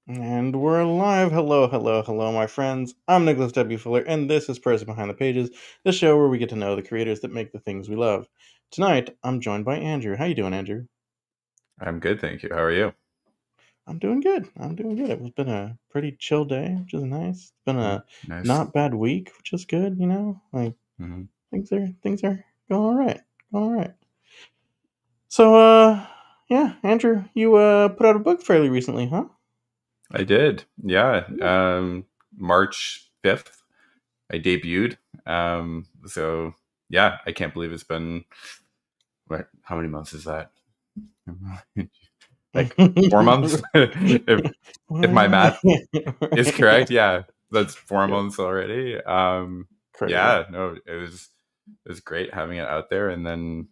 And we're live. Hello, hello, hello, my friends. I'm Nicholas W. Fuller, and this is Person Behind the Pages, the show where we get to know the creators that make the things we love. Tonight, I'm joined by Andrew. How you doing, Andrew? I'm good, thank you. How are you? I'm doing good. I'm doing good. It's been a pretty chill day, which is nice. It's been a Nice. not bad week, which is good. Like hmm things are going all right. Going all right. So, yeah, Andrew, you put out a book fairly recently, huh? I did. Yeah. March 5th, I debuted. So yeah, I can't believe it's been how many months is that? Like 4 months? If my math is correct, yeah. That's four Yep. months already. Crazy. Yeah, no, it was great having it out there and then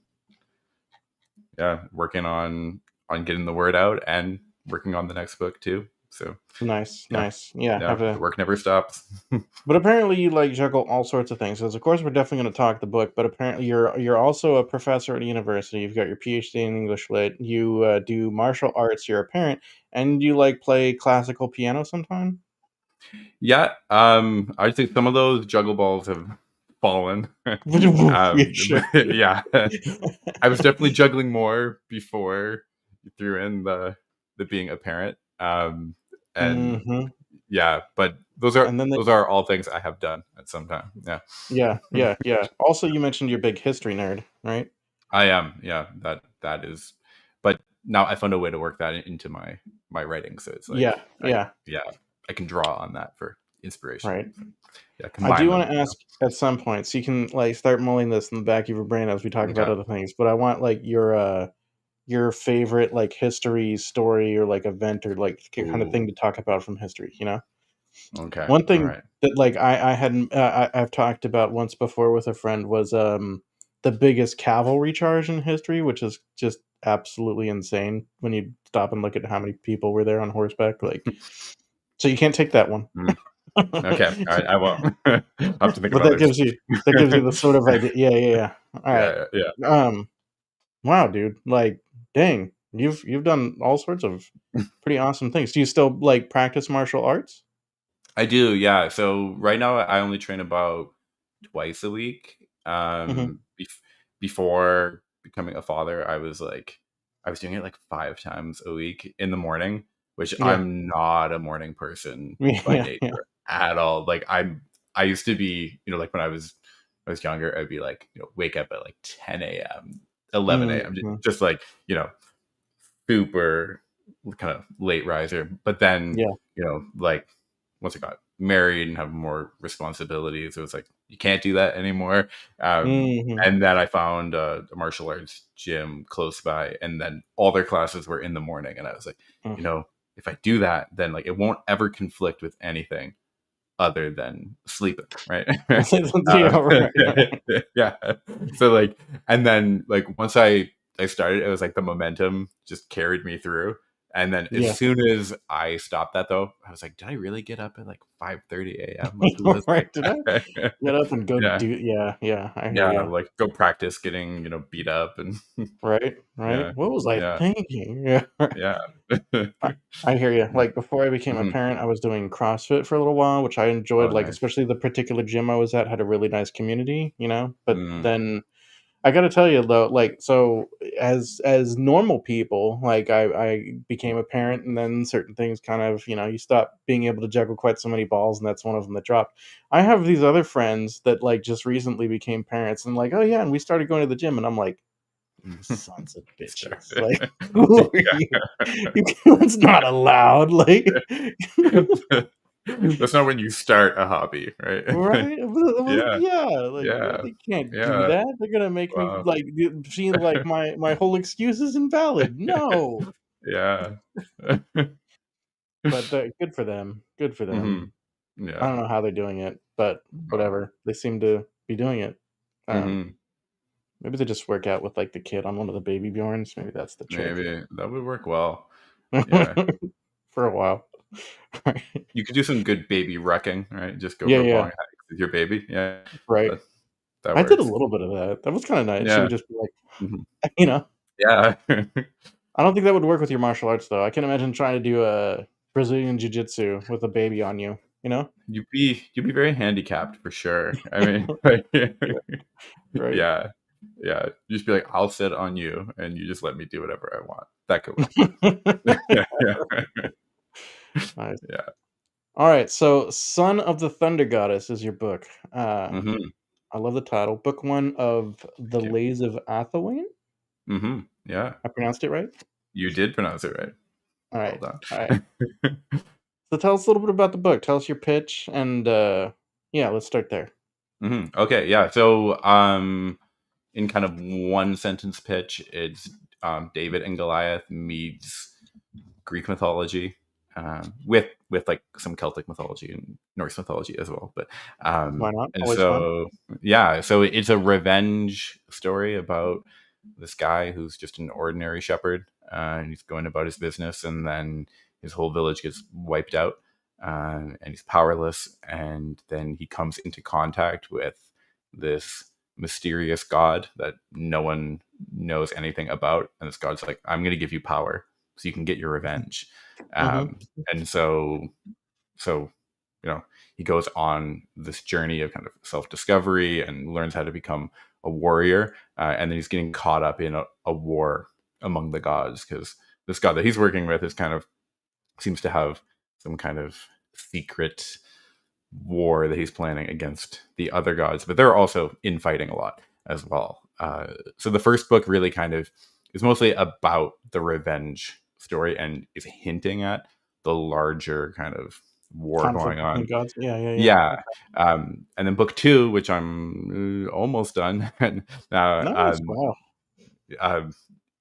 yeah, working on getting the word out and working on the next book too. So Nice, yeah, nice. Yeah, yeah, have the a. work never stops. But apparently, you like juggle all sorts of things. Because of course, we're definitely going to talk the book. But apparently, you're also a professor at a university. You've got your PhD in English lit. You do martial arts. You're a parent, and you like play classical piano sometime. Yeah, I'd say some of those juggle balls have fallen. Yeah, sure. But yeah, I was definitely juggling more before you threw in the being a parent. And hmm yeah, but those are And then those are all things I have done at some time. Yeah, yeah, yeah, yeah. Also, you mentioned you're a big history nerd, right? I am. Yeah, that is. But now I found a way to work that into my writing, so it's like Yeah, yeah, yeah, I can draw on that for inspiration. right. Yeah, I combine do want them. to ask at some point, so you can like start mulling this in the back of your brain as we talk about Okay. other things. But I want like your favorite like history story or like event or like kind of thing Ooh. to talk about from history. Okay. One All thing right. that like I hadn't I've talked about once before with a friend was the biggest cavalry charge in history, which is just absolutely insane when you stop and look at how many people were there on horseback. Like, so you can't take that one. Mm, okay. All right. I won't. I'll have to think of But others. that gives you the sort of idea. Yeah, yeah, yeah. All right. Yeah. Yeah. Wow, dude. Like, dang, you've done all sorts of pretty awesome things. Do you still like practice martial arts? I do. Yeah. So right now I only train about twice a week. Hmm. Before becoming a father, I was doing it like 5 times a week in the morning, which Yeah. I'm not a morning person by Yeah, yeah. nature at all. I used to be, like when I was younger, I'd be like, wake up at like 10 a.m., 11 a.m., Mhm. just like, super kind of late riser. But then, Yeah. like once I got married and have more responsibilities, it was like you can't do that anymore. Mhm. And then I found a martial arts gym close by, and then all their classes were in the morning. And I was like, Mm. you know, if I do that, then like it won't ever conflict with anything other than sleeping, right? Yeah, uh, right, right. yeah. So like, and then like once I started, it was like the momentum just carried me through. And then as Yeah. soon as I stopped that though, I was like, did I really get up at like 5:30 a.m.? Like who was Right, did I I? get up and go Yeah. do yeah, yeah, I hear Yeah. you. Like go practice getting, beat up and Right, right. yeah. What was I Yeah. thinking? Yeah, right. Yeah. I I hear you. Yeah. Like, before I became a Mhm. parent, I was doing CrossFit for a little while, which I enjoyed, Oh, like, nice. especially the particular gym I was at had a really nice community? But Mm, then I gotta tell you though, like, so as normal people, like I became a parent, and then certain things kind of, you stop being able to juggle quite so many balls, and that's one of them that dropped. I have these other friends that like just recently became parents, and like, oh yeah, and we started going to the gym, and I'm like, you sons of bitches, like, who are you? It's not allowed, like, That's not when you start a hobby, right? right? Well, Yeah, yeah, like, yeah, they can't do yeah. that. They're gonna make me, Wow. like, feel like my whole excuse is invalid. No. Yeah. But, good for them. Good for them. Mhm. I Yeah. don't know how they're doing it, but Wow. whatever. They seem to be doing it. Um, Mhm. Maybe they just work out with, like, the kid on one of the baby Bjorns. Maybe that's the trick. Maybe that would work well. Yeah. For a while. Right. You could do some good baby wrecking, right? Just go Yeah, for long yeah. hikes with your baby. Yeah. Right. That that I did a works. little bit of that. That was kinda nice. She Yeah. would just be like, Mhm. you know? Yeah. I don't think that would work with your martial arts, though. I can imagine trying to do a Brazilian jiu-jitsu with a baby on you, you know? You'd be very handicapped for sure. I mean, like, Yeah, right. yeah, yeah. You just be like, I'll sit on you, and you just let me do whatever I want. That could work. Yeah, yeah, Nice. yeah. All right, so Son of the Thunder Goddess is your book. Mm-hmm. I love the title. Book 1 of The Thank you. Lays of Athelwane? Mm-hmm. Yeah, I pronounced it right? you did pronounce it right. All Well right. All right. done. So tell us a little bit about the book. Tell us your pitch and yeah, let's start there. Okay, yeah. So, in kind of one sentence pitch, it's David and Goliath meets Greek mythology, with like some Celtic mythology and Norse mythology as well. But Why not? and Always fun. so yeah, so it's a revenge story about this guy who's just an ordinary shepherd, and he's going about his business, and then his whole village gets wiped out, and he's powerless, and then he comes into contact with this mysterious god that no one knows anything about, and this god's like, I'm going to give you power so you can get your revenge. Mhm. And so you know, he goes on this journey of kind of self-discovery and learns how to become a warrior, and then he's getting caught up in a war among the gods, because this god that he's working with is kind of seems to have some kind of secret war that he's planning against the other gods, but they're also infighting a lot as well. So the first book really kind of is mostly about the revenge story and is hinting at the larger kind of war Conflict going between on. gods. Yeah, yeah, yeah. Yeah. Okay. And then book two, which I'm almost done now, Nice. Wow. um,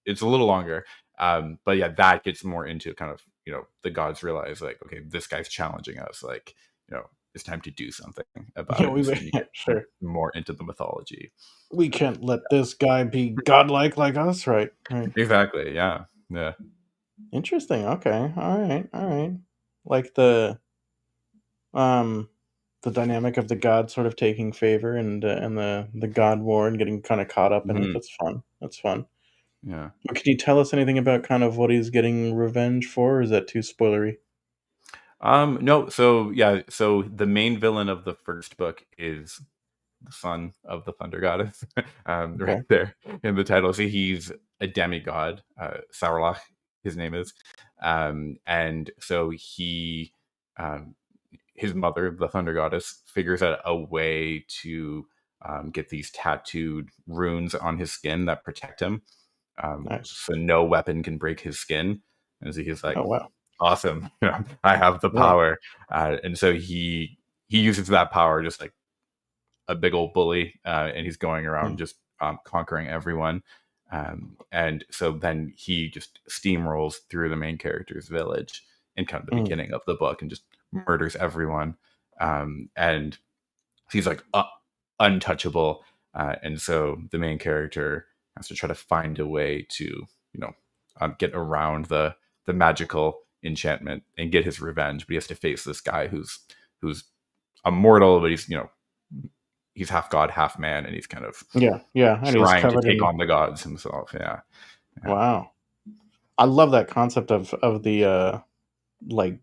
it's a little longer. But yeah, that gets more into kind of, the gods realize like, okay, this guy's challenging us. Like, it's time to do something about Yeah, it. And so then you get sure. more into the mythology. We can't let this guy be godlike like us, right? Right. Exactly. Yeah. Yeah. Interesting. Okay. All right. All right. Like um the dynamic of the god sort of taking favor and the god war and getting kind of caught up in it. Hmm. That's fun. That's fun. Yeah. But can you tell us anything about kind of what he's getting revenge for, or is that too spoilery? No. So yeah. So the main villain of the first book is the son of the thunder goddess, right Okay. there in the title. So he's a demigod, Sarlach, his name is, and so um, his mother, the thunder goddess, figures out a way to get these tattooed runes on his skin that protect him, Nice. so no weapon can break his skin. And so he's like, Oh wow. awesome, I have the Yeah. power, and so he uses that power just like a big old bully, and he's going Mm, around just conquering everyone. And so then he just steamrolls through the main character's village in kind of the mm, beginning of the book and just murders everyone. And he's like untouchable. And so the main character has to try to find a way to, get around the magical enchantment and get his revenge. But he has to face this guy who's immortal, but he's half god, half man, and he's kind of yeah, yeah, and he's trying to covered take in on the gods himself. Yeah, yeah. wow. I love that concept of the like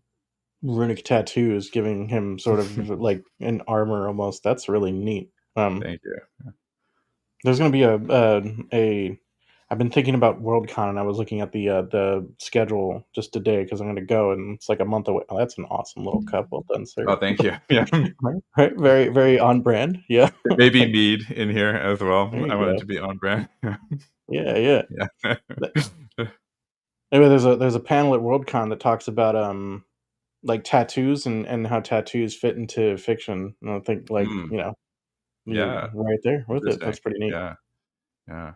runic tattoos giving him sort of like an armor almost. That's really neat. Thank you. There's going to be a I've been thinking about Worldcon and I was looking at the schedule just today because I'm going to go and it's like a month away. Oh, that's an awesome little cup. Well done, Oh, sir. thank you. Yeah, Right, right. Very, very on brand. Yeah. maybe Like mead in here as well. there I you want it go. to be on brand. Yeah, yeah. Yeah. Th- Anyway, there's a panel at Worldcon that talks about like tattoos and how tattoos fit into fiction. And I think like Mm, you're yeah. right there with it. Interesting. That's pretty neat. Yeah. Yeah.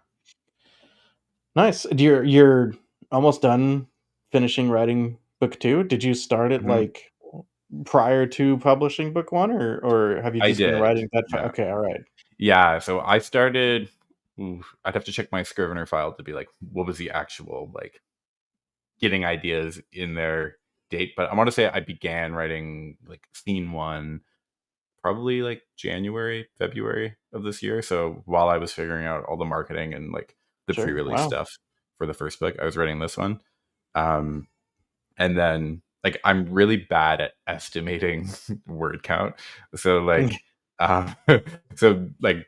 Nice. You're almost done finishing writing book 2. Did you start it, Mhm. like, prior to publishing book 1, or have you I just been did. writing that fa Yeah. okay, alright. Yeah. So I started. I'd have to check my Scrivener file to be like, what was the actual like getting ideas in their date? But I want to say I began writing like scene one probably like January, February of this year. So while I was figuring out all the marketing and like the Sure, pre-release wow. stuff for the first book, I was writing this one. Um, and then like I'm really bad at estimating word count. So like um so like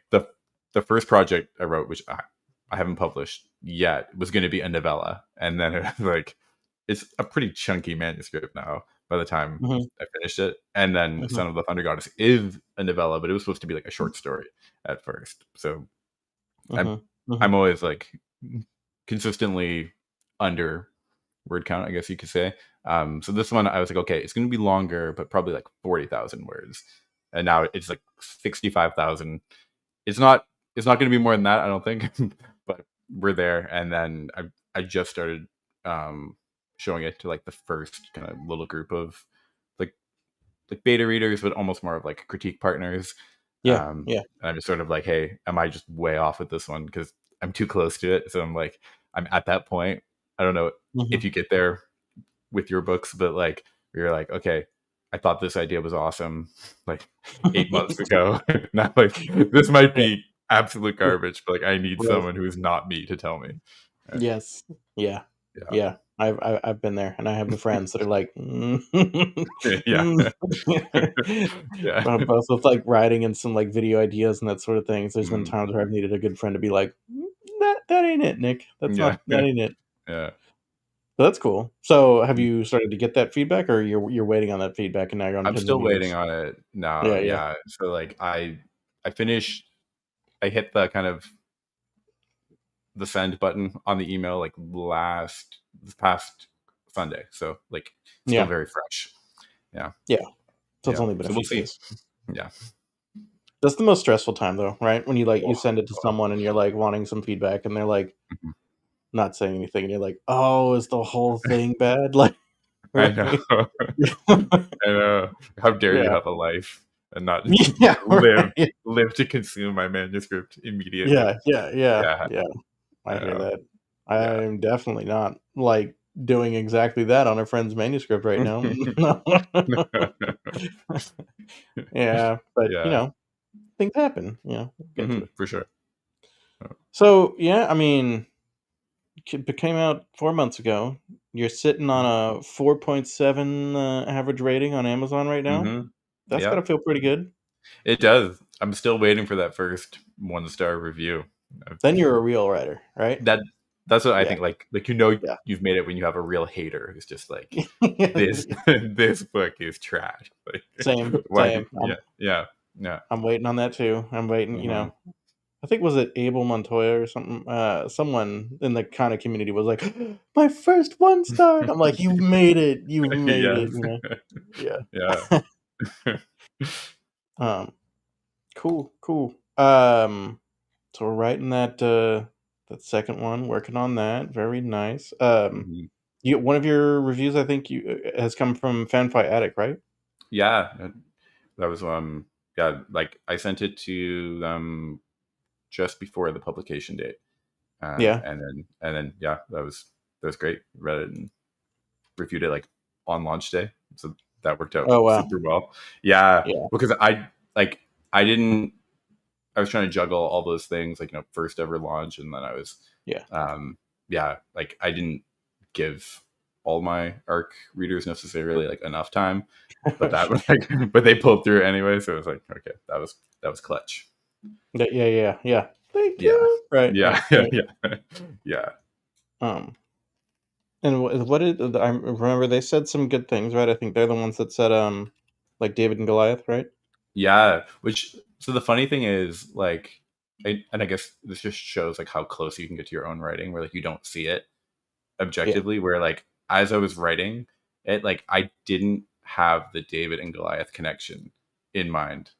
the first project I wrote, which I haven't published yet, was going to be a novella, and then it was like it's a pretty chunky manuscript now by the time Mhm, I finished it. And then mhm, Son of the Thunder Goddess is a novella, but it was supposed to be like a short story at first. So I'm mhm, mhm. I'm always like consistently under word count, I guess you could say. So this one, I was like, okay, it's going to be longer, but probably like 40,000 words. And now it's like 65,000. It's not. It's not going to be more than that, I don't think. But we're there, and then I just started um, showing it to like the first kind of little group of like beta readers, but almost more of like critique partners. Yeah, yeah. And I'm just sort of like, hey, am I just way off with this one because I'm too close to it? So I'm like, I'm at that point. I don't know if Mhm. you get there with your books, but like you're like, okay, I thought this idea was awesome like 8 months ago. Now like this might Yeah, be absolute garbage, but like I need right. someone who is not me to tell me. Uh, Yes. Yeah. Yeah. Yeah. I've been there, and I have the friends that are like, Yeah. Yeah. both with like writing and some like video ideas and that sort of things. There's been Mm, times where I've needed a good friend to be like, that ain't it, Nick. yeah. That ain't it." Yeah. But that's cool. So, have you started to get that feedback, or you're waiting on that feedback and now you're on I'm pins and still waiting needles? on it now. Yeah, yeah, Yeah. So like I finished I hit the kind of the send button on the email like this past Sunday. So like still yeah, very fresh. Yeah. yeah. So it's Yeah. only been a So we'll few see. days. Yeah. That's the most stressful time, though, right? When you like you Oh, send it to oh. someone and you're like wanting some feedback, and they're like Mhm. not saying anything, and you're like, "Oh, is the whole thing bad?" Like, I know. right? I know. How dare you Yeah, have a life and not yeah, live right. live to consume my manuscript immediately. Yeah, yeah, yeah, Yeah. yeah. I I hear know. that. Yeah. I'm definitely not like doing exactly that on a friend's manuscript right now. Yeah, but Yeah. things happen. We'll get to it. For sure. So yeah, I mean, it came out 4 months ago. You're sitting on a 4.7 average rating on Amazon right now. Mhm. That's got Yeah. to feel pretty good. It does. I'm still waiting for that first one-star review. I've Then you're a real writer, right? that that's what I Yeah, think, like yeah. you've made it when you have a real hater who's just like, "This Yeah. this book is trash." Like, Same, why same. yeah, yeah, yeah. I'm waiting on that too. I'm waiting. Mhm. I think was it Abel Montoya or something. Someone in the kind of community was like, "My first 1 star." And I'm like, "You've made it. You've made it." Yes. Yeah. Yeah. um. Cool. Cool. So we're writing that second one, working on that. Very nice. Mhm. One of your reviews, I think, you has come from Fanfi Attic, right? Yeah, that was, yeah, like, I sent it to them just before the publication date, Yeah. yeah, that was great. Read it and reviewed it, like, on launch day, so that worked out Oh wow. super well. Yeah, Yeah. because like, I was trying to juggle all those things, like, first ever launch, and then I was, Yeah. um, yeah, like, I didn't give all my ARC readers necessarily, like, enough time, but that was, like but they pulled through anyway, so it was like, okay, that was clutch. Yeah. Yeah. Yeah. Thank Yeah. you. Right. Yeah, Right. yeah, Right. yeah. Yeah. Um. And what did I remember? They said some good things, right? I think they're the ones that said like David and Goliath, right? Yeah, which so the funny thing is, like, and I guess this just shows, like, how close you can get to your own writing, where, like, you don't see it Yeah. objectively, where, like, as I was writing it, like, I didn't have the David and Goliath connection in mind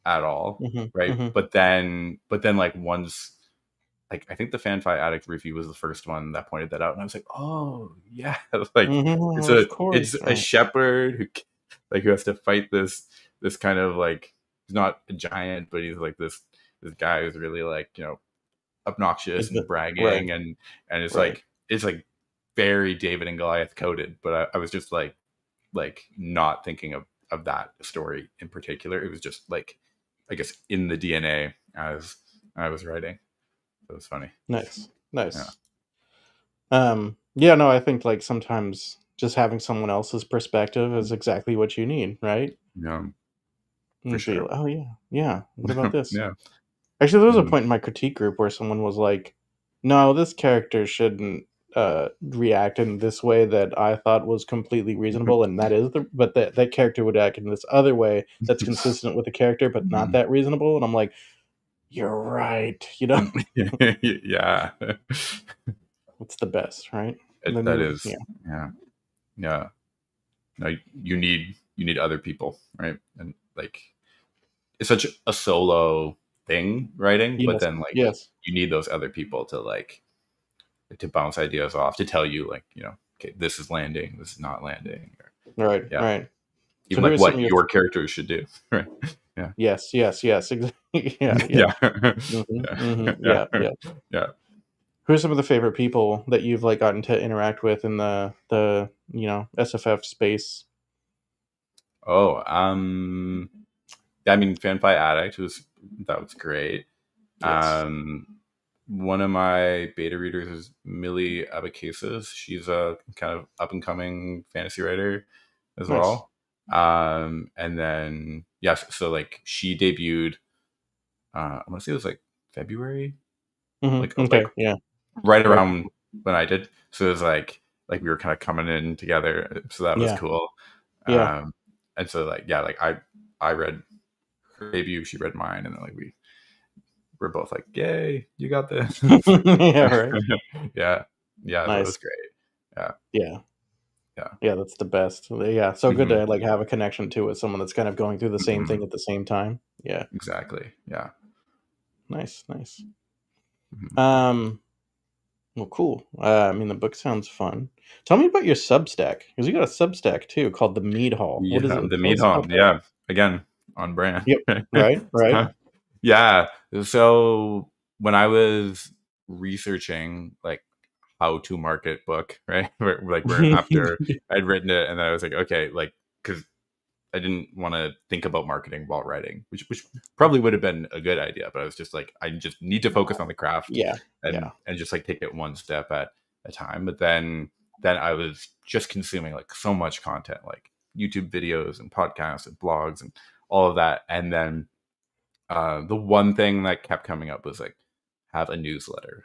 at all, Hmm. right? Hmm. But then, like, once, like, I think the Fanfi Addict review was the first one that pointed that out, and I was like, "Oh, yeah." Like, Hmm. Of it's course. a Right. shepherd who has to fight this kind of, like, he's not a giant, but he's like this guy who's really, like, obnoxious Is and the right. bragging, and Right. it's like very David and Goliath coded, but I was just like not thinking of that story in particular. It was just like, I guess, in the DNA as I was writing. It was funny. Nice. Yeah. Nice. Yeah. No, I think like sometimes just having someone else's perspective is exactly what you need, right? Yeah, for And be sure. like, oh yeah, yeah. What about this? Yeah. Actually, there was a Mhm. point in my critique group where someone was like, "No, this character shouldn't react in this way that I thought was completely reasonable, and that is the but that character would act in this other way that's consistent with the character, but not Mhm. that reasonable." And I'm like, "You're right." You know, Yeah. it's the best, right? And then That you, is, yeah, yeah, yeah. No, you need other people, right? And like it's such a solo thing writing, but yes, then like yes, you need those other people to like to bounce ideas off, to tell you like, okay, this is landing, this is not landing, or right, yeah, right. So, even who like are some what of your your characters should do, right? Yeah. yes, yes, yes, exactly, yeah, yeah, Yeah. hmm, Yeah. yeah, yeah. Yeah. Who are some of the favorite people that you've like gotten to interact with in the SFF space? Oh, yeah, I mean, Fanfi Addict that was great. Yes, Um, one of my beta readers is Millie Abacasis. She's a kind of up and coming fantasy writer as nice. well. And then yes, so like she debuted. I want to say it was like February, like Okay, yeah, right right, around when I did. So it was like we were kind of coming in together. So that was yeah, cool. yeah. Um, and so like yeah, like I read her debut, she read mine, and then like we're both like, yay, you got this. Yeah, right. Yeah, yeah, so it was Nice. great. Yeah, Yeah, yeah, yeah. That's the best. Yeah, so good hmm to like have a connection to with someone that's kind of going through the same hmm thing at the same time. Yeah, exactly. Yeah. nice, nice. hmm Um, well, cool. I mean, the book sounds fun. Tell me about your Substack because you got a Substack too called the Mead Hall. What is Yeah, it? the Tell meat us about home. that. Yeah, again on brand. Yep. Right. Right. Yeah. So when I was researching like how to market book, right? Like where after I'd written it, and then I was like, okay, like because I didn't want to think about marketing while writing, which probably would have been a good idea. But I was just like, I just need to focus on the craft Yeah. Yeah. and just like take it one step at a time. But then I was just consuming like so much content, like YouTube videos and podcasts and blogs and all of that. And then the one thing that kept coming up was like, have a newsletter.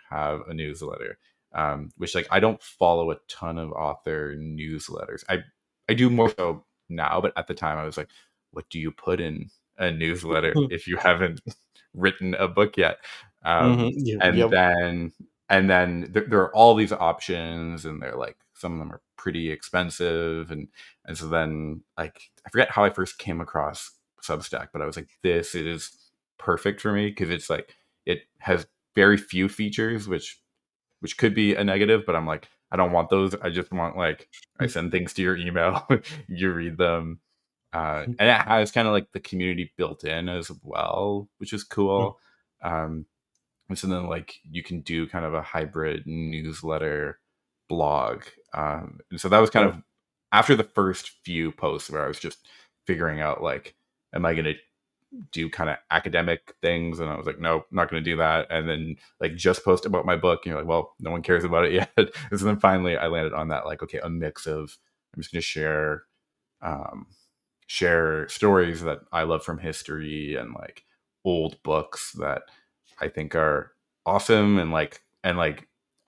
Which like I don't follow a ton of author newsletters. I do more so now, but at the time I was like, what do you put in a newsletter if you haven't written a book yet? Yep. And Yep. then there are all these options, and they're like some of them are pretty expensive, and so then like I forget how I first came across Substack, but I was like, this is perfect for me because it's like it has very few features, which could be a negative, but I'm like, I don't want those. I just want like I send things to your email, you read them, and it has kind of like the community built in as well, which is cool. Um, and so then like you can do kind of a hybrid newsletter blog, and so that was kind Right. of after the first few posts where I was just figuring out like, am I going to do kind of academic things, and I was like, nope, not going to do that. And then like just post about my book, and you're like, well, no one cares about it yet. And so then finally I landed on that, like, okay, a mix of I'm just going to um, share stories that I love from history and like old books that I think are awesome, and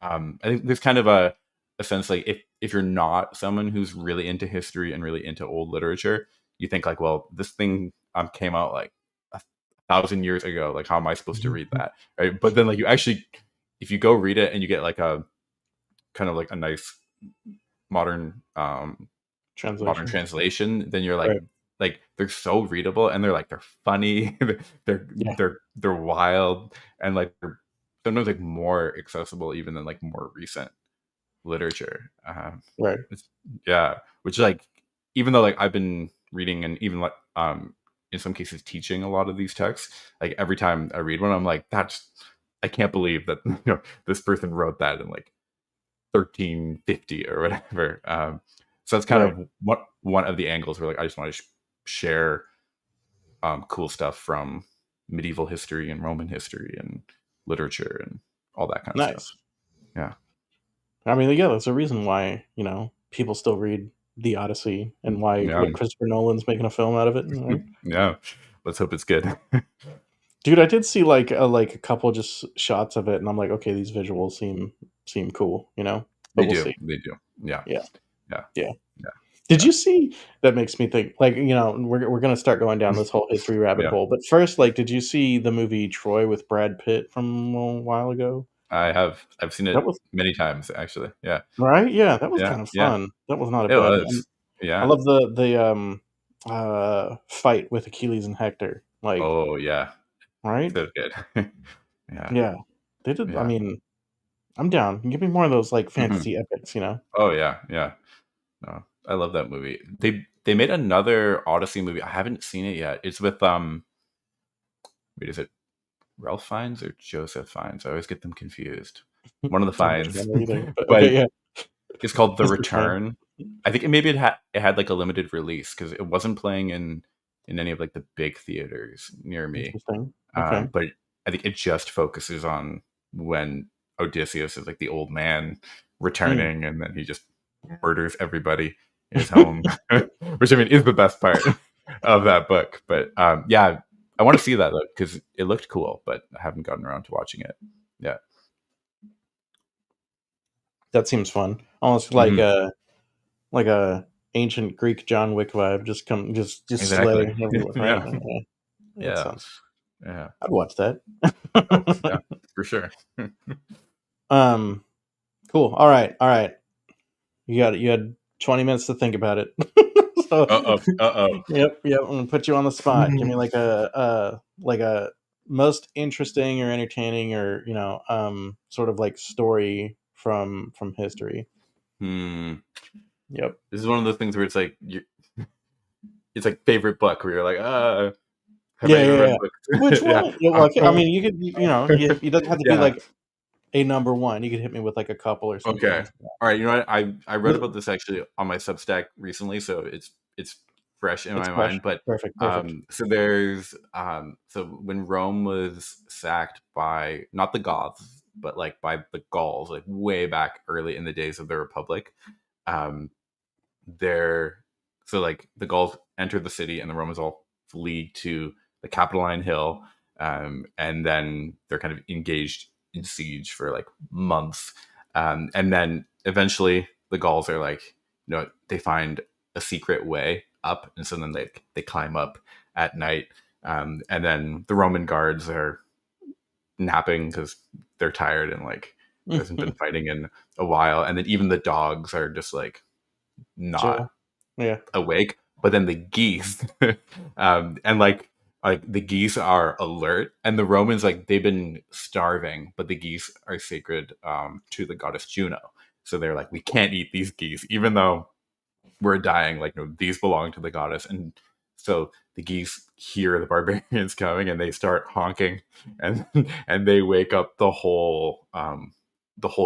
I think there's kind of a sense like if you're not someone who's really into history and really into old literature, you think like, well, this thing came out like 1,000 years ago. Like, how am I supposed to read that? Right? But then like you actually, if you go read it and you get like a kind of like a nice modern modern Translation. translation, then you're Right. like they're so readable, and they're funny, Yeah. they're wild, and like they're sometimes like more accessible even than like more recent literature. Right. It's, yeah, which like even though like I've been reading and even like in some cases teaching a lot of these texts, like every time I read one, I'm like, that's I can't believe that this person wrote that in like 1350 or whatever. So that's kind Right. of what one of the angles where like I just want to share cool stuff from medieval history and Roman history and literature and all that kind of stuff. Nice. Yeah. I mean, yeah, that's a reason why. people still read the Odyssey and why Yeah. what Christopher Nolan's making a film out of it. Right? Yeah. Let's hope it's good. Dude, I did see like a couple just shots of it, and I'm like, okay, these visuals seem cool, but They we'll do. see. They do. Yeah. Yeah, Yeah. yeah. Yeah. Did Yeah. you see? That makes me think. Like, we're gonna start going down this whole history rabbit Yeah. hole. But first, like, did you see the movie Troy with Brad Pitt from a while ago? I have. I've seen That it was many times actually. Yeah. right. Yeah, that was Yeah. kind of Yeah. fun. That was not a It bad. was. I Yeah. love the fight with Achilles and Hector. Like, Oh yeah. right? So good. Yeah. Yeah, they did. I Yeah. mean, I'm down. Give me more of those like Mhm. fantasy epics. Oh yeah. Yeah. No, I love that movie. They made another Odyssey movie. I haven't seen it yet. It's with wait, is it Ralph Fiennes or Joseph Fiennes? I always get them confused. One of the Not much Fiennes. about either, but But okay, yeah. it's called The Mr. Fine. Return. I think maybe it had like a limited release because it wasn't playing in any of like the big theaters near me. Interesting. Okay. But I think it just focuses on when Odysseus is like the old man Mm. returning, and then he just murders everybody in his home, which I mean is the best part of that book. But yeah, I want to see that because it looked cool, but I haven't gotten around to watching it. Yeah. That seems fun. Almost Hmm. like a ancient Greek John Wick vibe. Just slay Exactly. everyone, right? Yeah. Yeah. That Yeah. sounds. Yeah. I'd watch that. Oh, yeah. For sure. um. Cool. All right. All right. You had 20 minutes to think about it. So, Uh oh. Uh yep, yep. I'm gonna put you on the spot. Give me oh. like a most interesting or entertaining or sort of like story from history. Hmm. Yep. This is one of those things where it's like it's like favorite book where you're like, have I Yeah, even yeah, read yeah. books? Which Yeah. one? Yeah, well, okay, I mean, you could, it doesn't have to be Yeah. like a number one. You could hit me with like a couple or something Okay. like that. All right. You know what? I read But about this actually on my Substack recently, so it's fresh in it's my fresh. mind. But Perfect. Perfect. so there's so when Rome was sacked by not the Goths, but like by the Gauls, like way back early in the days of the Republic, um, there so like the Gauls enter the city and the Romans all flee to the Capitoline Hill, and then they're kind of engaged in siege for like months, and then eventually the Gauls are like, they find a secret way up, and so then they climb up at night, and then the Roman guards are napping because they're tired and like there hasn't been fighting in a while, and then even the dogs are just like not Chill. Yeah. awake, but then the geese, and like the geese are alert, and the Romans like they've been starving, but the geese are sacred to the goddess Juno, so they're like we can't eat these geese, even though we're dying. Like no, these belong to the goddess, and so the geese hear the barbarians coming and they start honking, and and they wake up the whole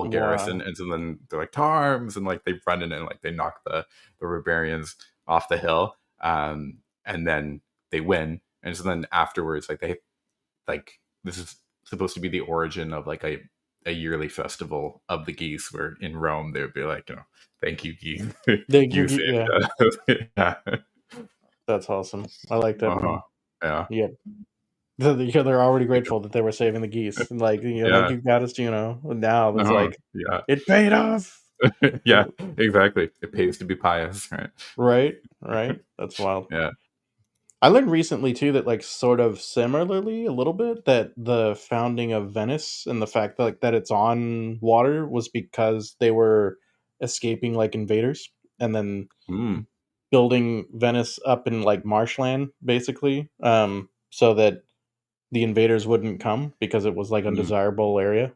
garrison, Wow. and so then they're like to arms, and like they run in and like they knock the barbarians off the hill, and then they win, and so then afterwards like they like this is supposed to be the origin of like a yearly festival of the geese, where in Rome they would be like, thank you geese, Thank you. you saved Yeah. us. Yeah. That's awesome. I like that, Uh-huh. man. Yeah. Yeah. They're already grateful that they were saving the geese. And like, thank Yeah. you, goddess Juno. And now it's Uh-huh. like, Yeah. it paid off. Yeah, exactly. It pays to be pious, right? Right? Right? That's wild. Yeah. I learned recently too that like sort of similarly a little bit that the founding of Venice and the fact that like that it's on water was because they were escaping like invaders and then Mm, building Venice up in like marshland basically so that the invaders wouldn't come because it was like mm. undesirable area.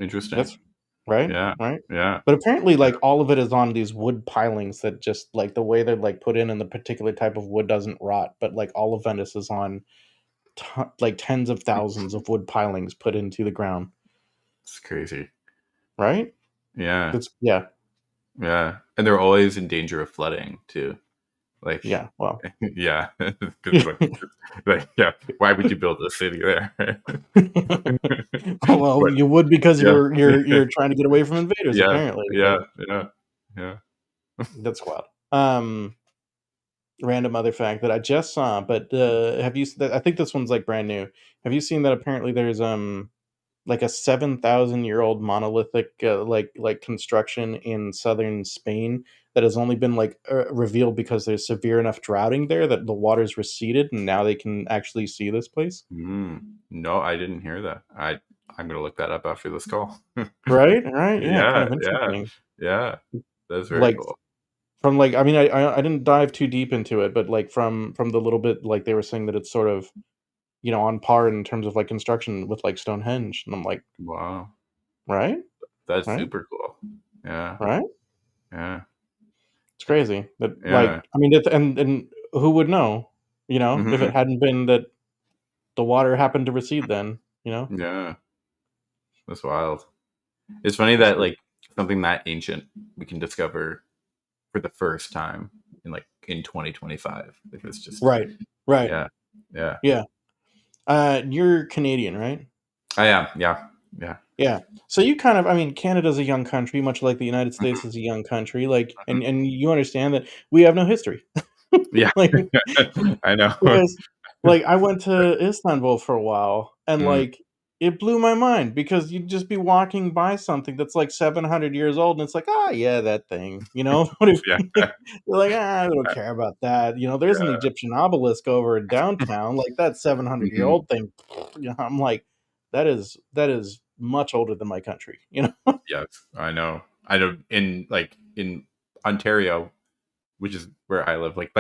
Interesting. That's right, Yeah. right. Yeah. But apparently, Yeah. like all of it is on these wood pilings that just like the way they're like put in and the particular type of wood doesn't rot. But like all of Venice is on like tens of thousands of wood pilings put into the ground. It's crazy. Right? Yeah. That's yeah, Yeah. And they're always in danger of flooding too. Like, yeah. Well, yeah. 'Cause, like, yeah. Why would you build a city there? well, But you would because yeah. you're trying to get away from invaders. Yeah. Apparently, Yeah. but Yeah. Yeah. That's wild. Random other fact that I just saw, but have you? I think this one's like brand new. Have you seen that? Apparently, there's like a 7,000-year-old monolithic like construction in southern Spain that has only been like revealed because there's severe enough droughting there that the water's receded, and now they can actually see this place. No, I didn't hear that. I'm gonna look that up after this call. Right, right, yeah, kind Yeah, of yeah, interesting. yeah. That's very Like cool. from like, I mean, I didn't dive too deep into it, but like from the little bit like they were saying that it's sort of on par in terms of like construction with like Stonehenge, and I'm like, Wow, right, that's right, super cool. Yeah, right. yeah, It's crazy that yeah. like I mean, and who would know, if it Hmm. hadn't been that the water happened to recede then, Yeah, that's wild. It's funny It's that crazy. like something that ancient we can discover for the first time in 2025. Like it's just Right, right, yeah, yeah. yeah. You're Canadian, right? I am. Yeah, yeah. Yeah. So you kind of, I mean, Canada's a young country, much like the United States Mhm, is a young country, like, mhm. and you understand that we have no history. Yeah, Like, I know. because, like, I went to Istanbul for a while, and, Mm, like, it blew my mind because you'd just be walking by something that's, like, 700 years old, and it's like, "Ah, yeah, that thing," you know? What if yeah, you're like, "Ah, I don't care about that," there's an yeah. Egyptian obelisk over in downtown, like, that 700-year-old Mhm. thing, I'm like, that is much older than my country, you know? Yes, I know. I know in Ontario, which is where I live, like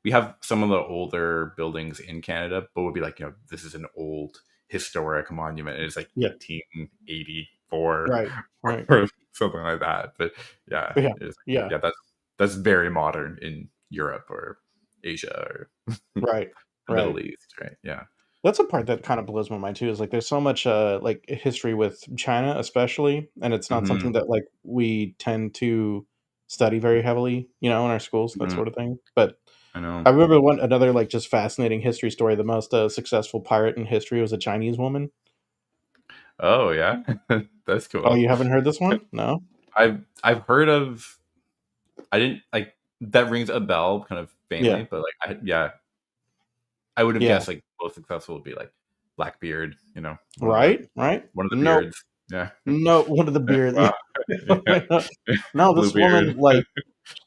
we have some of the older buildings in Canada, but would be like, this is an old historic monument. And it's like Yeah, 1884 right, right. or something like that. But yeah, Yeah, it's yeah, yeah, that's very modern in Europe or Asia or right, the Middle right. East, right? Yeah. That's a part that kind of blows my mind too, is like there's so much like history with China especially, and it's not Hmm. something that like we tend to study very heavily, in our schools, that Hmm. sort of thing. But I know. I remember one another like just fascinating history story. The most successful pirate in history was a Chinese woman. Oh yeah, that's Oh, cool. you haven't heard this one? No? I've heard of. I didn't like that rings a bell kind of faintly, Yeah. but yeah, I would have Yeah. guessed like most successful would be like Blackbeard, Right? Right? one of the No. beards. Yeah. No, one of the beard. Wow. Yeah. No, this Bluebeard. woman, like,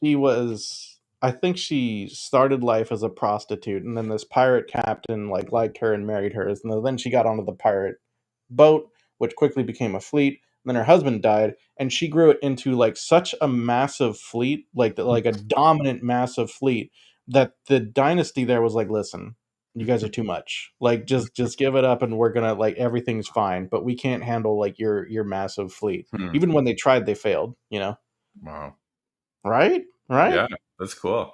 she was I think she started life as a prostitute, and then this pirate captain, like, liked her and married her, and then she got onto the pirate boat, which quickly became a fleet, and then her husband died, and she grew it into, like, such a massive fleet, like a dominant massive fleet, that the dynasty there was like, "Listen, you guys are too much. Like, just give it up, and we're gonna like, everything's fine, but we can't handle, like, your massive fleet." Hmm. Even when they tried, they failed, you know? Wow. Right? Right? Yeah, that's cool.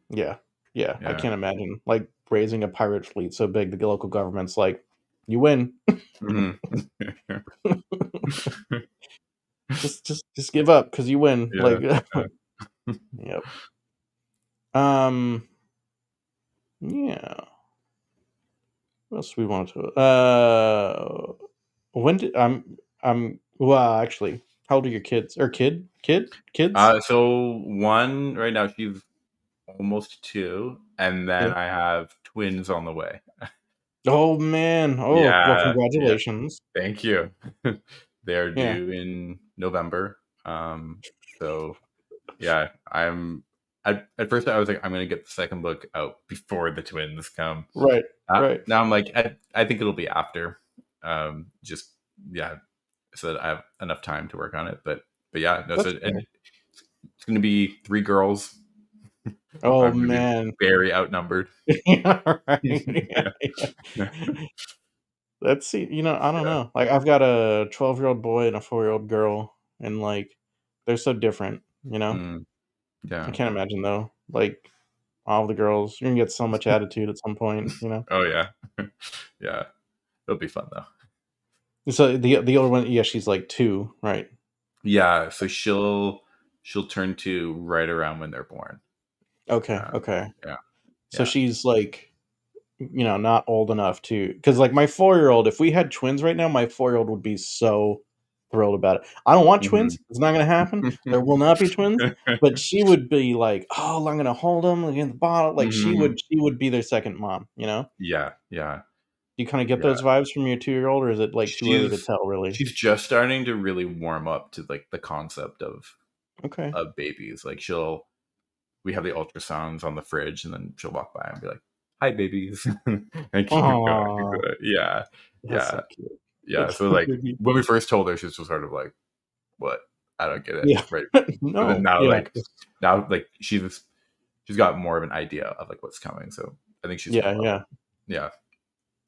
Yeah. Yeah, I Yeah. can't imagine, like, raising a pirate fleet so big the local government's like, "You win. Mhm. Just give up because you win." Yeah. Like, Yeah. yep. Um, yeah. What else we want to when did well, actually, how old are your kids? Or kids? So one right now she's almost two, and then Yeah. I have twins on the way. Oh, man. Oh, well, Yeah, yeah. congratulations. Thank you. They're Yeah. due in November. So yeah, at first I was like, I'm gonna get the second book out before the twins come. Right. Right. Now I'm like, I think it'll be after. Just yeah, so that I have enough time to work on it. But yeah, no. That's So and fair. it's gonna be three girls. Oh, I'm gonna be man. very outnumbered. Yeah, right. Yeah, Yeah, yeah. yeah, Let's see, I don't know. Like, I've got a 12-year-old boy and a 4-year-old girl, and, like, they're so different, you know? mm, I yeah. can't imagine, though. Like, all the girls, you're gonna get so much attitude at some point, you know? Oh yeah, yeah. It'll be fun though. So, the older one, yeah, she's, like, 2, right? Yeah, so she'll turn two right around when they're born. Okay, Uh, okay. yeah, So yeah. she's, like, not old enough to, because like, my 4-year-old, if we had twins right now, my 4-year-old would be so thrilled about it. I don't want Mhm. twins. It's not gonna happen. There will not be twins. But she would be like, "Oh, I'm gonna hold them like, in the bottle." Like Mhm. she would be their second mom. You know? Yeah, yeah, Do you kind of get yeah. those vibes from your 2-year-old, or is it like too early to She's tell? Really? she's just starting to really warm up to, like, the concept Okay. of babies. Like, we have the ultrasounds on the fridge, and then she'll walk by and be like, "Hi, babies," and keep going. Aw, Yeah, that's yeah, so cute. yeah. That's So, so like, cute. when we first told her, she was just sort of like, "What? I don't get it." Yeah. Right? But then No. Yeah. now, like, she's got more of an idea of, like, what's coming, so I think she's gonna Yeah. love Yeah. it.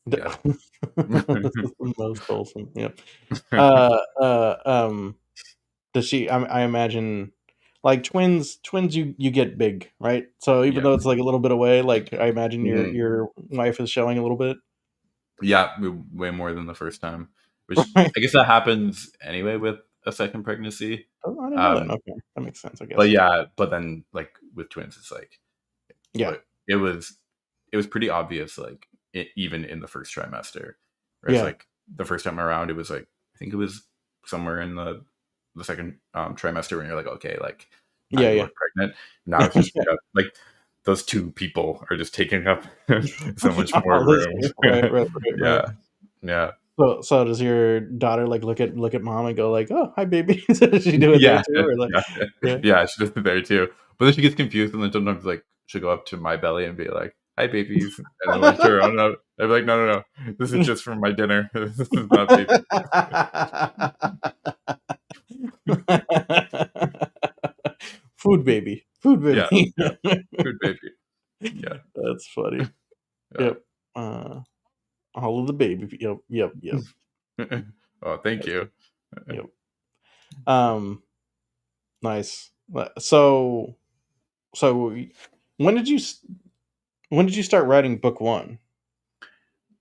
Yeah, yeah. This is the most wholesome. Yep. Uh. Does she? I imagine, like twins, you get big, right? So even Yeah. though it's like a little bit away, like I imagine Mhm. your wife is showing a little bit, Yeah, way more than the first time, which right? I guess that happens anyway with a second pregnancy. Oh, I didn't know that. Um, Okay, that makes sense, I but guess. yeah, but then, like, with twins, it's like, Yeah. but it was pretty obvious, like, even in the first trimester. Whereas, Yeah. like, the first time around, it was like, I think it was somewhere in the second trimester when you're like, okay, like, now Yeah. you Yeah. look pregnant. Now it's just like those two people are just taking up so much more Oh, this room. right, right, right, right. Yeah, yeah. So does your daughter like look at mom and go like, "Oh, hi, baby"? Does she do it there Yeah, too, or like, yeah, yeah? yeah, she does it there too. But then she gets confused, and then sometimes, like, she'll go up to my belly and be like, "Hi, babies," and then when I turn around, I'd be like, "No, no, no, this is just for my dinner. This is not baby." Food baby, food Yeah, baby. yeah, good baby. Yeah. That's funny. Yeah. Yep. Uh, all of the baby. Yep, yep, yep. Oh, thank That's you. yep. Um, nice. So when did you s- when did you start writing book one?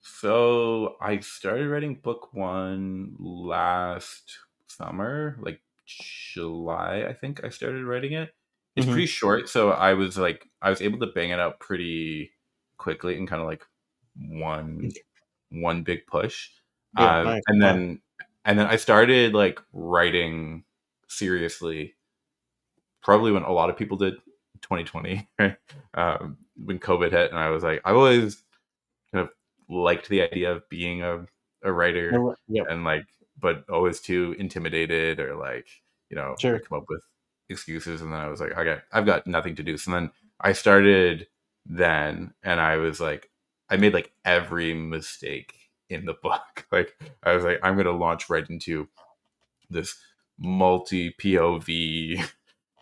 So I started writing book one last summer, like July, I think I started writing it. It's Hmm. pretty short, so I was able to bang it out pretty quickly and kind of like one big push. Yeah, nice. And Wow. then I started like writing seriously probably when a lot of people did 2020, right? When COVID hit, and I was like, I've always kind of liked the idea of being a writer, Yep. and like, but always too intimidated or like, I Sure. come up with excuses, and then I was like, okay, I've got nothing to do. So then I started then, and I was like, I made like every mistake in the book. Like I was like, I'm gonna launch right into this multi POV.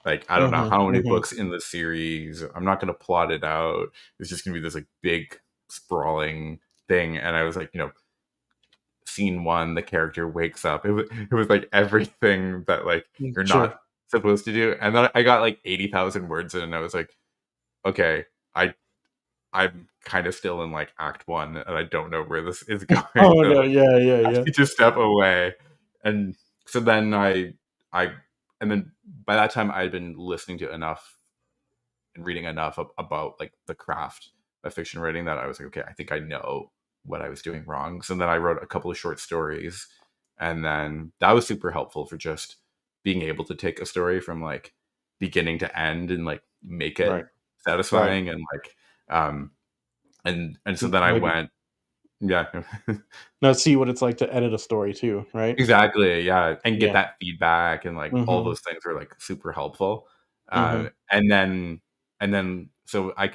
Like, I don't know Hmm. how many Hmm. books in the series. I'm not going to plot it out. It's just going to be this like big sprawling thing. And I was like, scene one, the character wakes up. It was like everything that like you're not Sure. supposed to do. And then I got like 80,000 words in, and I was like, okay, I I'm kind of still in like act one, and I don't know where this is going. Oh So no. Yeah. Yeah. I Yeah. need to step away. And so then I and then by that time I'd been listening to enough and reading enough about like the craft of fiction writing that I was like, okay, I think I know what I was doing wrong. So then I wrote a couple of short stories, and then that was super helpful for just being able to take a story from like beginning to end and like make it Right. Right. satisfying, and like um and so then I Maybe went, yeah. now see what it's like to edit a story too, right? Exactly, yeah, and get Yeah. that feedback, and like all Hmm. those things were like super helpful. Hmm. And then so I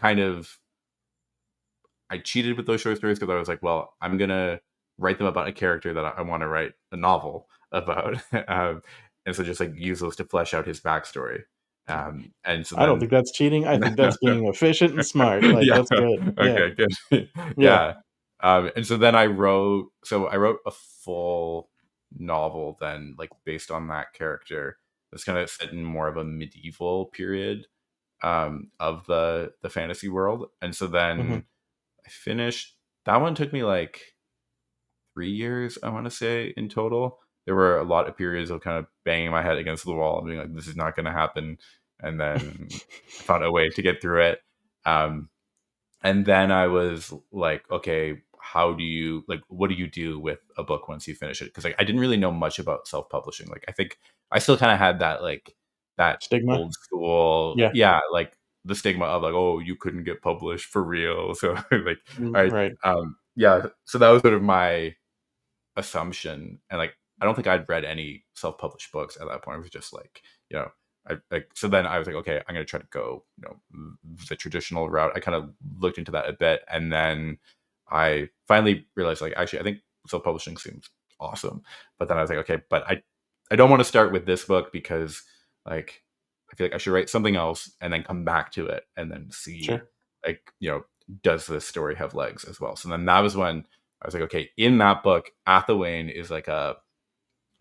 cheated with those short stories because I was like, well, I'm gonna write them about a character that I want to write a novel about, and so just like use those to flesh out his backstory. And so I don't then, think that's cheating. I think that's being efficient and smart. Like yeah, that's good. Yeah. okay, good, Yeah. yeah. And so then I wrote a full novel then, like based on that character. That's kind of set in more of a medieval period of the fantasy world, and so Hmm. then I finished that one. Took me like 3 years, I want to say, in total. There were a lot of periods of kind of banging my head against the wall and being like, "This is not going to happen," and then I found a way to get through it. Um, and then I was like, "Okay, how do you like what do you do with a book once you finish it? Because like I didn't really know much about self-publishing. Like I think I still kind of had that like that Stigma. old school, Yeah. yeah, like the stigma of like, oh, you couldn't get published for real. So like I Right. yeah, so that was sort of my assumption. And like I don't think I'd read any self-published books at that point. It was just like, you know, I like so then I was like, okay, I'm gonna try to go, the traditional route. I kind of looked into that a bit, and then I finally realized like actually I think self-publishing seems awesome. But then I was like, okay, but I don't want to start with this book because like I feel like I should write something else and then come back to it and then see Sure. like, does this story have legs as well? So then that was when I was like, okay, in that book, Athawayne is like a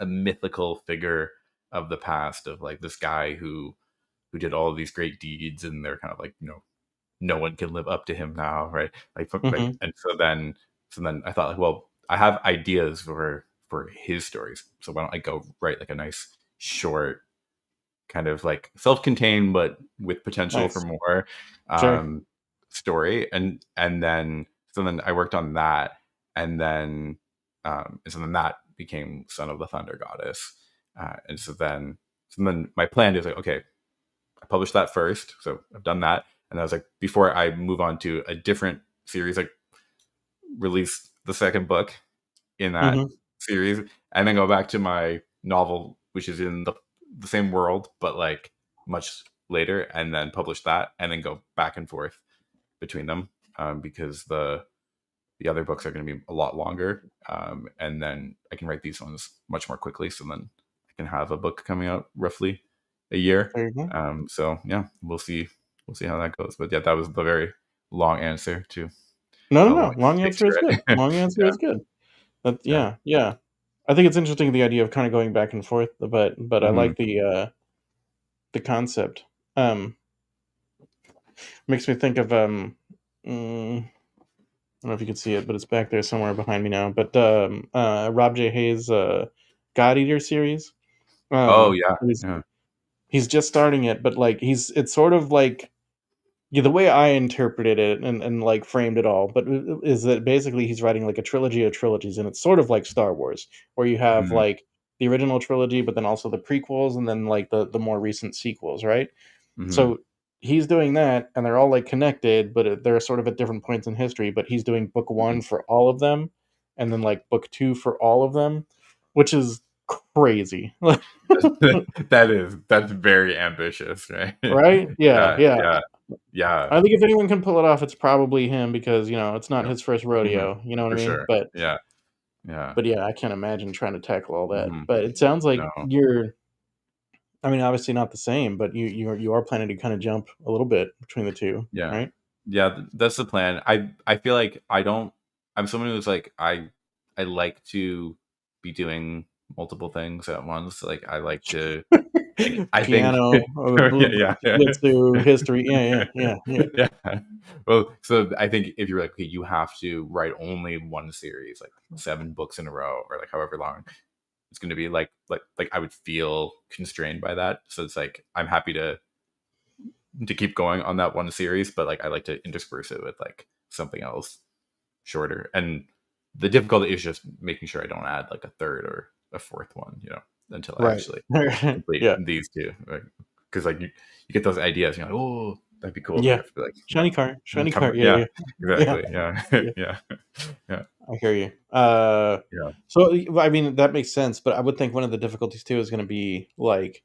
mythical figure of the past of like this guy who did all of these great deeds, and they're kind of like, no one can live up to him now, right? Like, Hmm. and so then I thought like, well, I have ideas for his stories, so why don't I go write like a nice short kind of like self-contained but with potential for Nice. more Sure. um story. And then so then I worked on that, and then that became Son of the Thunder Goddess. And so then my plan is like, okay, I published that first, so I've done that. And I was like, before I move on to a different series, like release the second book in that Hmm. series, and then go back to my novel, which is in the same world, but like much later, and then publish that, and then go back and forth between them, because the other books are going to be a lot longer, and then I can write these ones much more quickly. So then I can have a book coming out roughly a year. There you go. So yeah, we'll see how that goes. But yeah, that was the very long answer to No, no, how no. long Long it takes to answer is good. write. Long answer Yeah, is good. But yeah. yeah, yeah. I think it's interesting the idea of kind of going back and forth, but I Hmm. like the concept. Makes me think of I don't know if you can see it, but it's back there somewhere behind me now. But Rob J. Hayes' God Eater series. Oh yeah, He's yeah. just starting it, but like it's sort of like, yeah, the way I interpreted it and like framed it all, but is that basically he's writing like a trilogy of trilogies, and it's sort of like Star Wars, where you have Hmm. like the original trilogy, but then also the prequels, and then like the more recent sequels, right? Hmm. So he's doing that, and they're all like connected, but they're sort of at different points in history. But he's doing book Hmm. one for all of them, and then like book two for all of them, which is crazy, That's very ambitious, right? right? Yeah, Yeah, yeah. yeah, yeah, I think if anyone can pull it off, it's probably him because it's not yeah. his first Hmm. rodeo. You know what I For mean? sure. Yeah, yeah. But yeah, I can't imagine trying to tackle all that. Hmm. But it sounds like No. you're. I mean, obviously not the same, but you are planning to kind of jump a little bit between the two, Yeah. right? Yeah, that's the plan. I feel like I'm someone who's like I like to be doing multiple things at once. Like I like to like I think Piano, yeah, yeah. jujitsu, history. Yeah, yeah, yeah, yeah. Yeah. Well, so I think if you're like, okay, you have to write only one series, like 7 books in a row, or like however long it's going to be, like I would feel constrained by that. So it's like I'm happy to keep going on that one series, but like I like to intersperse it with like something else shorter. And the difficulty is just making sure I don't add like a third or a fourth one, until I Right. actually complete Yeah, these two. Because like you get those ideas, you're like, oh, that'd be cool, but you yeah. have to be like, Shiny car. cover. Yeah, Yeah, yeah, yeah. exactly. Yeah, Yeah. yeah, yeah, I hear you. yeah. So I mean that makes sense, but I would think one of the difficulties too is going to be like,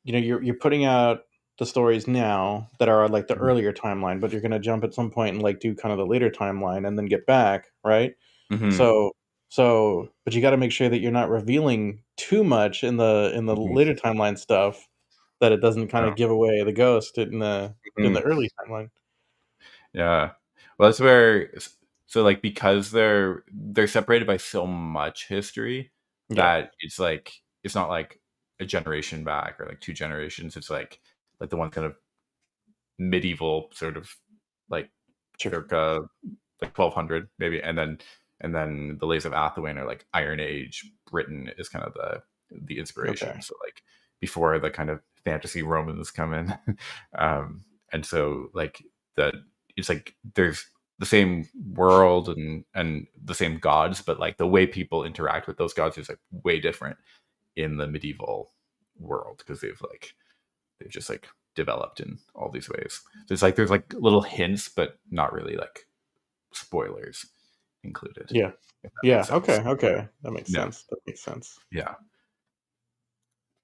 you're putting out the stories now that are like the Mhm. earlier timeline, but you're going to jump at some point and like do kind of the later timeline and then get back, right? Mhm. So but you got to make sure that you're not revealing too much in the Mhm. later timeline stuff, that it doesn't kind Yeah. of give away the ghost in the Mhm. early timeline. Yeah. Well, that's where so like because they're separated by so much history Yeah, that it's not like a generation back or like 2 generations. It's like the one kind of medieval sort of like sure. circa like 1200 maybe, and then the Lays of Athawayne are like Iron Age Britain is kind of the inspiration. Okay. So like before the kind of fantasy Romans come in, and so like the it's like there's the same world and the same gods, but like the way people interact with those gods is like way different in the medieval world because they've just like developed in all these ways. So it's like there's like little hints, but not really like spoilers included, Yeah. if that Yeah. makes Okay. sense. Okay. That makes Yeah, sense. That makes sense. yeah,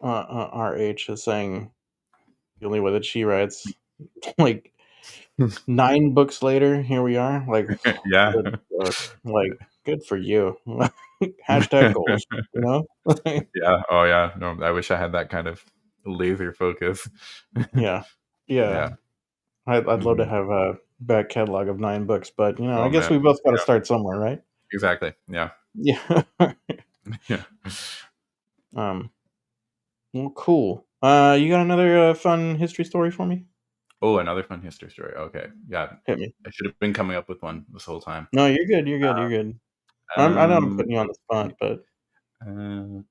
RH is saying the only way that she writes, like 9 books later, here we are. Like, yeah, good book. Like, good for you. Hashtag goals. You know? yeah. Oh yeah. No, I wish I had that kind of laser focus. Yeah. Yeah. Yeah. I'd love to Hmm. have a back catalog of 9 books, but I Oh guess man. we both got to Yeah. start somewhere, right? Exactly. Yeah. Yeah. Yeah. um. Well, cool. You got another fun history story for me? Oh, another fun history story. Okay. Yeah. Hit me. I should have been coming up with one this whole time. No, you're good. You're good. You're good. I know I'm Um. putting you on the spot, but uh,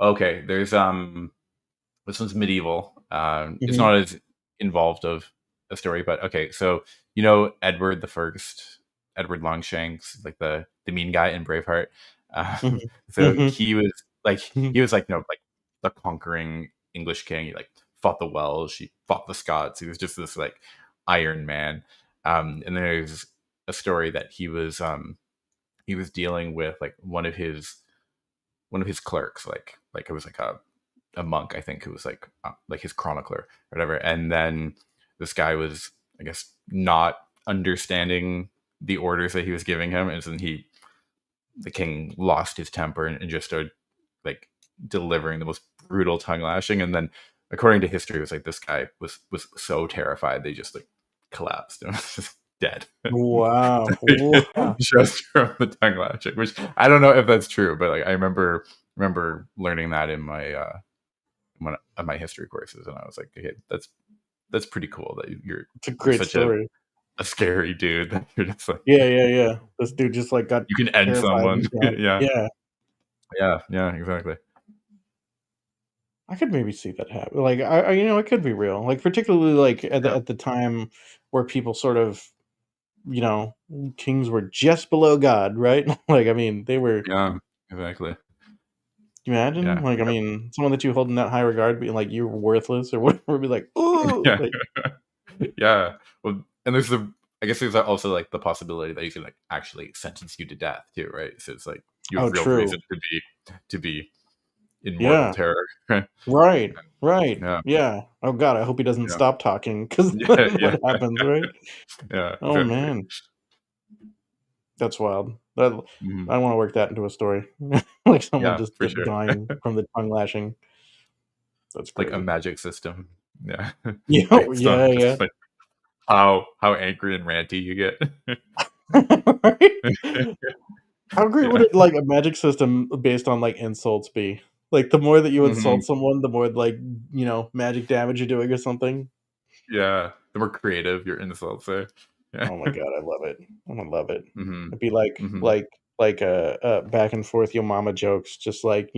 okay. There's. This one's medieval. It's hmm not as involved of a story, but okay. So Edward the First, Edward Longshanks, like the mean guy in Braveheart. hmm So hmm he was like like the conquering English king. He like fought the Welsh. He fought the Scots. He was just this like Iron Man. And there's a story that he was dealing with like one of his clerks, like it was like a monk, I think, who was like his chronicler or whatever. And then this guy was, I guess, not understanding the orders that he was giving him, and then the king lost his temper and just started like delivering the most brutal tongue lashing. And then, according to history, it was like this guy was so terrified they just like collapsed and was just dead. Wow. Wow. Just from the tongue lashing, which I don't know if that's true, but like I remember learning that in my history courses, and I was like, okay, that's pretty cool that It's a you're great such a story. scary dude that you're just like Yeah, yeah, yeah. This dude just like got you can end terrified someone. and got Yeah, yeah. yeah, yeah, exactly. I could maybe see that happen. Like it could be real. Like particularly like Yeah, at the time where people sort of, you know, kings were just below God, right? Like I mean, they were. yeah, exactly. Can you imagine? Yeah, Like I mean, someone that you hold in that high regard being like you're worthless or whatever, would be like, oh, yeah, like yeah. Well, and I guess there's also like the possibility that he's gonna like actually sentence you to death too, right? So it's like you oh, have real true. reason to be in mortal Yeah. terror. Right. Right. Yeah, Yeah. Oh God, I hope he doesn't yeah, stop talking because yeah, then yeah, what happens, right? yeah, Oh exactly. man, that's wild. That Mhm. I want to work that into a story. Like someone Yeah, just for sure. dying from the tongue lashing. That's Like a crazy. magic system. Yeah. Yeah. Based Yeah. on Yeah. just like how angry and ranty you get. Right? How great would Yeah. it like a magic system based on like insults be? Like the more that you Mhm. insult someone, the more like magic damage you're doing or something. Yeah. The more creative your insults are. Yeah. Oh my god, I love it. I would love it. Mhm. It'd be like Mhm. back and forth yo mama jokes, just like,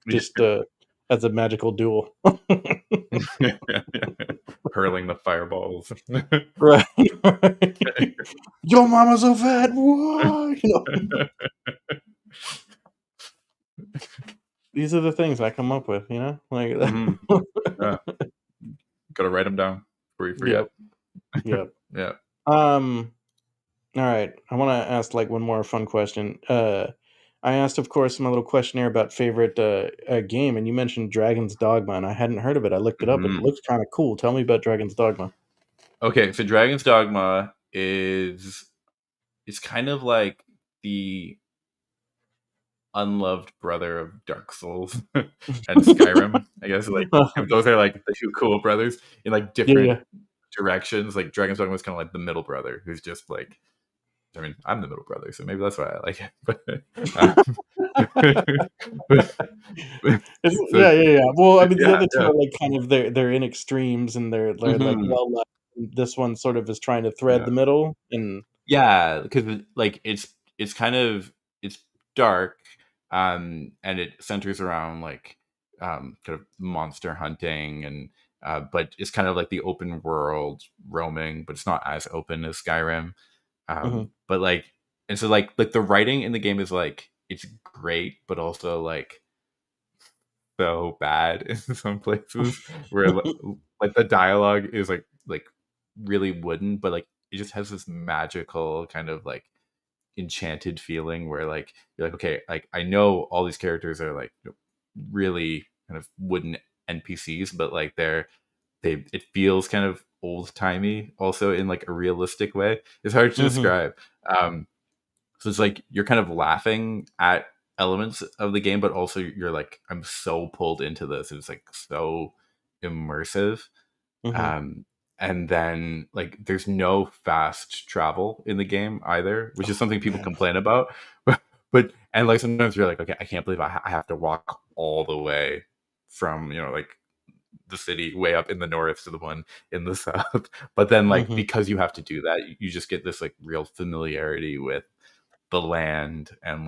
just, Yeah. as a magical duel. Yeah, yeah, yeah. Hurling the fireballs. Right, right. "Your mama's so fat, what?" These are the things I come up with, Like Mhm. Yeah. Gotta write them down before you Yep, forget. yep. Yeah. Um, alright, I wanna ask, like, one more fun question. I asked, of course, my little questionnaire about favorite, game, and you mentioned Dragon's Dogma, and I hadn't heard of it. I looked it up. It Mhm. looks kinda cool. Tell me about Dragon's Dogma. Okay, so Dragon's Dogma is kind of like the unloved brother of Dark Souls and Skyrim. I guess like if those are like the two cool brothers in like Yeah, different yeah. directions. Like Dragon's Dogma was kind of like the middle brother who's just like I mean I'm the middle brother, so maybe that's why I like it. But, so Yeah, yeah, yeah. Well, I mean, the yeah, other 2 yeah, are, like, kind of they're in extremes, and they're, like, hmm well loved. This one sort of is trying to thread yeah, the middle, and yeah, because like it's kind of it's dark, and it centers around like kind of monster hunting and but it's kind of like the open world roaming, but it's not as open as Skyrim. Hmm. But like, and so like the writing in the game is like it's great, but also like so bad in some places where like the dialogue is like really wooden, but like it just has this magical kind of like enchanted feeling where like you're like, okay, like I know all these characters are like really kind of wooden NPCs, but like they it feels kind of old timey also in like a realistic way. It's hard to Hmm. describe. Um, so it's like you're kind of laughing at elements of the game, but also you're like, I'm so pulled into this. It's like so immersive. Hmm. Um, and then like there's no fast travel in the game either, which is Oh something people man. complain about. But and like sometimes you're like, okay, I can't believe I have to walk all the way from like the city way up in the north to the one in the south. But then like Hmm. because you have to do that, you just get this like real familiarity with the land and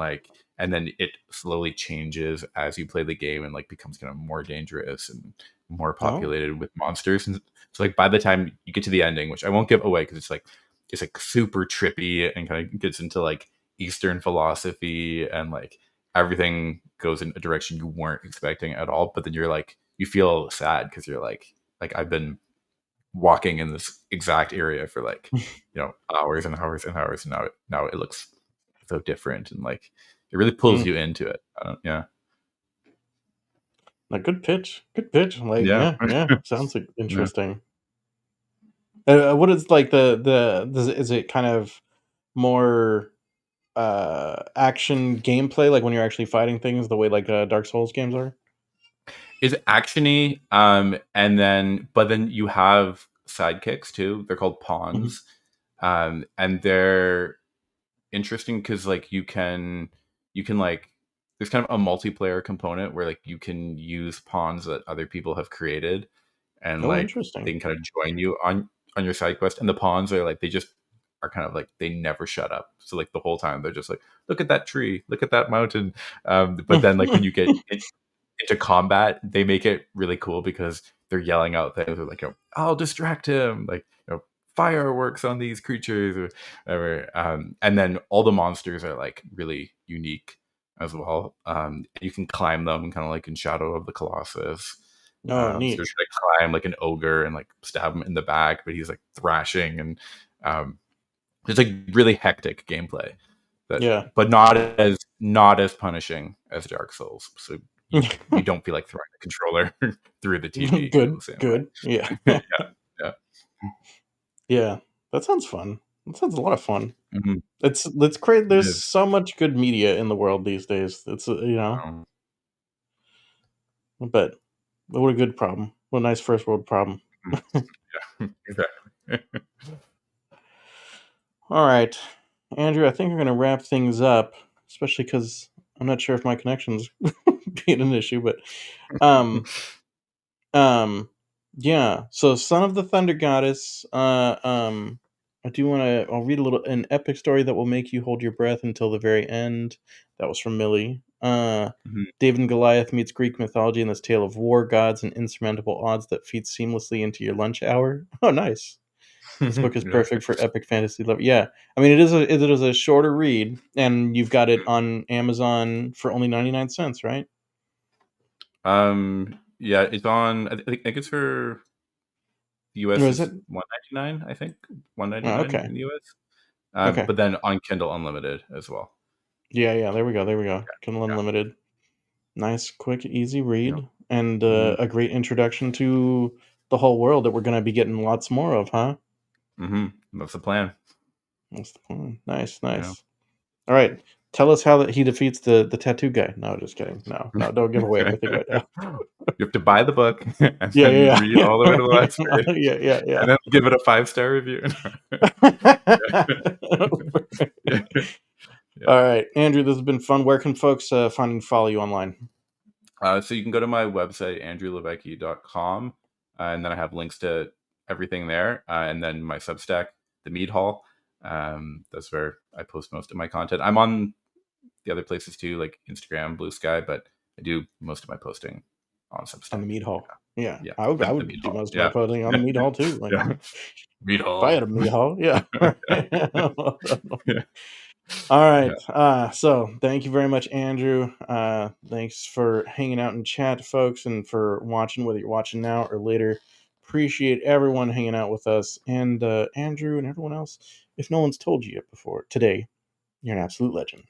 then it slowly changes as you play the game and like becomes kind of more dangerous and more Oh. populated with monsters. And so like by the time you get to the ending, which I won't give away because it's like super trippy and kind of gets into like Eastern philosophy and like everything goes in a direction you weren't expecting at all. But then you're like you feel sad because you're like I've been walking in this exact area for like hours and hours and hours, and now it looks so different and like it really pulls Mm. you into it. Yeah, A good pitch. Good pitch. Like, yeah. yeah, yeah. Sounds like Yeah. interesting. What is like is it kind of more action gameplay, like when you're actually fighting things, the way like Dark Souls games are? It's actiony, and then but then you have sidekicks too. They're called Hmm. pawns, and they're interesting because like you can like there's kind of a multiplayer component where like you can use pawns that other people have created and Oh, like they interesting. can kind of join you on your side quest. And the pawns are like they just are kind of like they never shut up. So like the whole time they're just like, look at that tree, look at that mountain. But then like when you get into combat, they make it really cool because they're yelling out things they're like, I'll distract him, like fireworks on these creatures or whatever. And then all the monsters are like really unique as well. You can climb them kind of like in Shadow of the Colossus. Oh, So neat. you're trying to climb like an ogre and like stab him in the back, but he's like thrashing and um, it's like really hectic gameplay that Yeah. but not as punishing as Dark Souls. So you don't feel like throwing the controller through the TV in Good. the same Good. Yeah. way. Yeah. Yeah. That sounds fun. That sounds a lot of fun. Mhm. It's great. It There's is. so much good media in the world these days. Um, But what a good problem. What a nice first world problem. yeah, exactly. All right, Andrew, I think we're going to wrap things up, especially because I'm not sure if my connection's being an issue, but um, um, yeah. So, Son of the Thunder Goddess. I do want to. I'll read an epic story that will make you hold your breath until the very end. That was from Millie. Mhm. David and Goliath meets Greek mythology in this tale of war gods and insurmountable odds that feeds seamlessly into your lunch hour. Oh, nice. This book is Yeah. perfect for epic fantasy love. Yeah, I mean it is a shorter read, and you've got it on Amazon for only 99 cents, right? Yeah, it's on. I think it's for the Or US is it? is 199. I think one ninety Oh, nine okay, in the US. okay, But then on Kindle Unlimited as well. yeah, yeah. There we go, there we go. Kindle Yeah, Unlimited, nice, quick, easy yeah. read, and Hmm. a great introduction to the whole world that we're gonna be getting lots more of, huh? That's the plan. That's the plan. Nice, Yeah. nice. All right, tell us how that he defeats the tattoo guy. No, just kidding. No, no, don't give away anything right now. You have to buy the book and Yeah, then yeah, read yeah, all the way to the last page, yeah, yeah, yeah. and then give it a 5-star review. Yeah. Yeah. All right, Andrew, this has been fun. Where can folks find and follow you online? So you can go to my website, andrewlevecchi.com, and then I have links to everything there. And then my Substack, The Mead Hall. That's where I post most of my content. I'm on the other places too, like Instagram, Blue Sky, but I do most of my posting on On the Substack. meat hall. Yeah, Yeah, I the meat would do hall. most of my Yeah, posting on the meat hall too. Like, yeah, if meat I had hall. a meat hall, yeah. Yeah, All yeah. right. So thank you very much, Andrew. Thanks for hanging out in chat, folks, and for watching, whether you're watching now or later. Appreciate everyone hanging out with us. And Andrew and everyone else, if no one's told you yet before today, you're an absolute legend.